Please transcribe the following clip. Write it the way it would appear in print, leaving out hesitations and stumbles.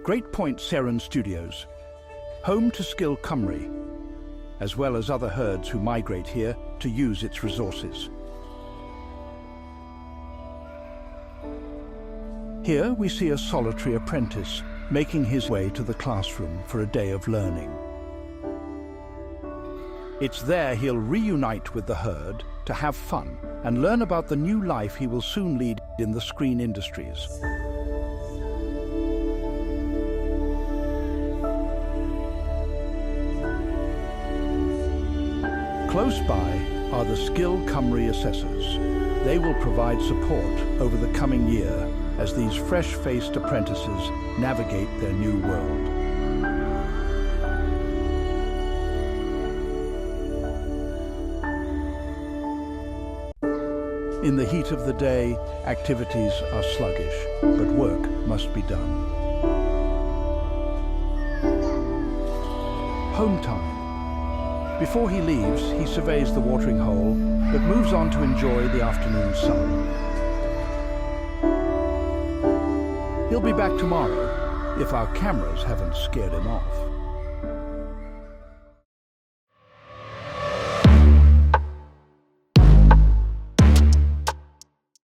Great Point Seren Studios, home to Sgil Cymru, as well as other herds who migrate here to use its resources. Here we see a solitary apprentice making his way to the classroom for a day of learning. It's there he'll reunite with the herd to have fun and learn about the new life he will soon lead in the screen industries. Close by are the Sgil Cymru assessors. They will provide support over the coming year as these fresh-faced apprentices navigate their new world. In the heat of the day, activities are sluggish, but work must be done. Home time. Before he leaves, he surveys the watering hole, but moves on to enjoy the afternoon sun. He'll be back tomorrow, if our cameras haven't scared him off.